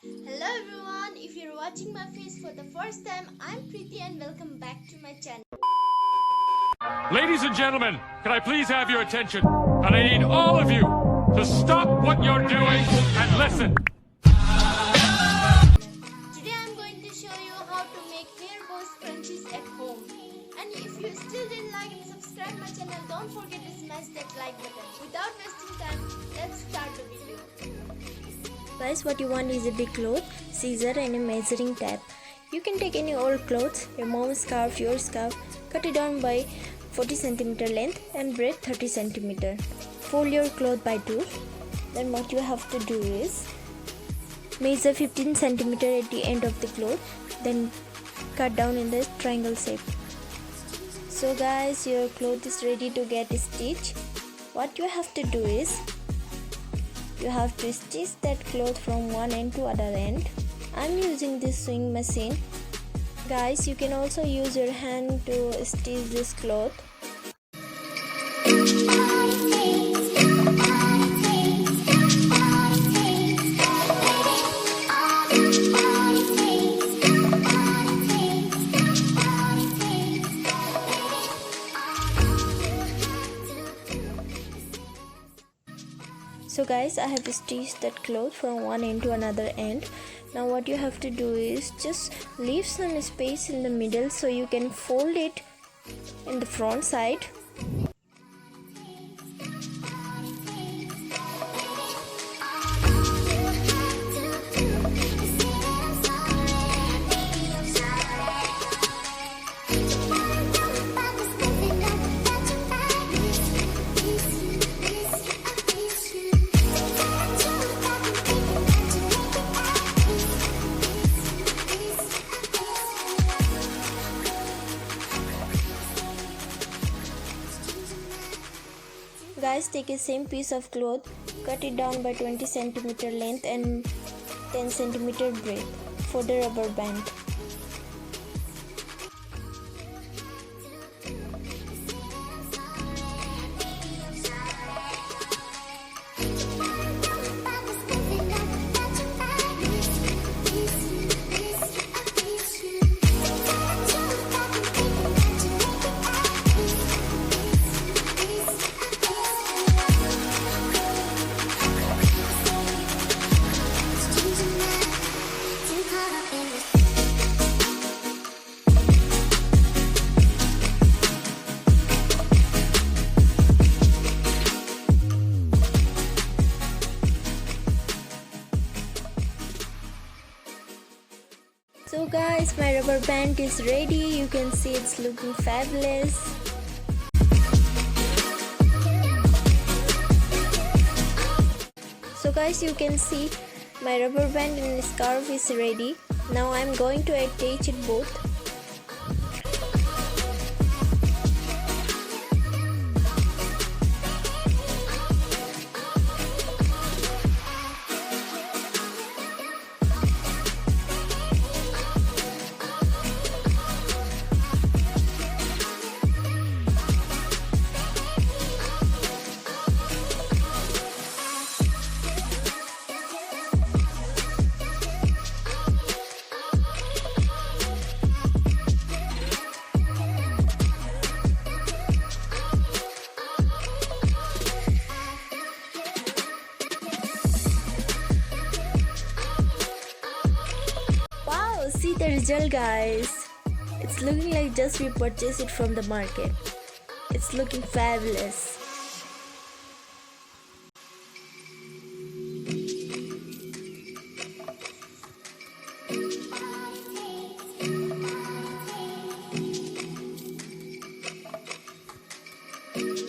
Hello everyone, if you're watching my face for the first time, I'm Preeti and welcome back to my channel. Ladies and gentlemen, can I please have your attention? And I need all of you to stop what you're doing and listen. Today I'm going to show you how to make hair bow scrunchies at home. And if you still didn't like and subscribe my channel, don't forget to smash that like button. Without wasting time, let's start the video. Guys, what you want is a big cloth, scissor and a measuring tape. You can take any old clothes, your mom's scarf, your scarf, cut it down by 40 cm length and breadth 30 cm. Fold your cloth by 2. Then what you have to do is measure 15 cm at the end of the cloth, then cut down in the triangle shape. So guys, your cloth is ready to get stitched. What you have to do is you have to stitch that cloth from one end to other end. I'm using this sewing machine. Guys, you can also use your hand to stitch this cloth. So guys, I have stitched that cloth from one end to another end. Now what you have to do is just leave some space in the middle so you can fold it in the front side. Guys, take a same piece of cloth, cut it down by 20 cm length and 10 cm breadth for the rubber band. So guys, my rubber band is ready. You can see it's looking fabulous. So guys, you can see my rubber band and scarf is ready. Now I'm going to attach it both. See the result, guys. It's looking like just we purchased it from the market. It's looking fabulous.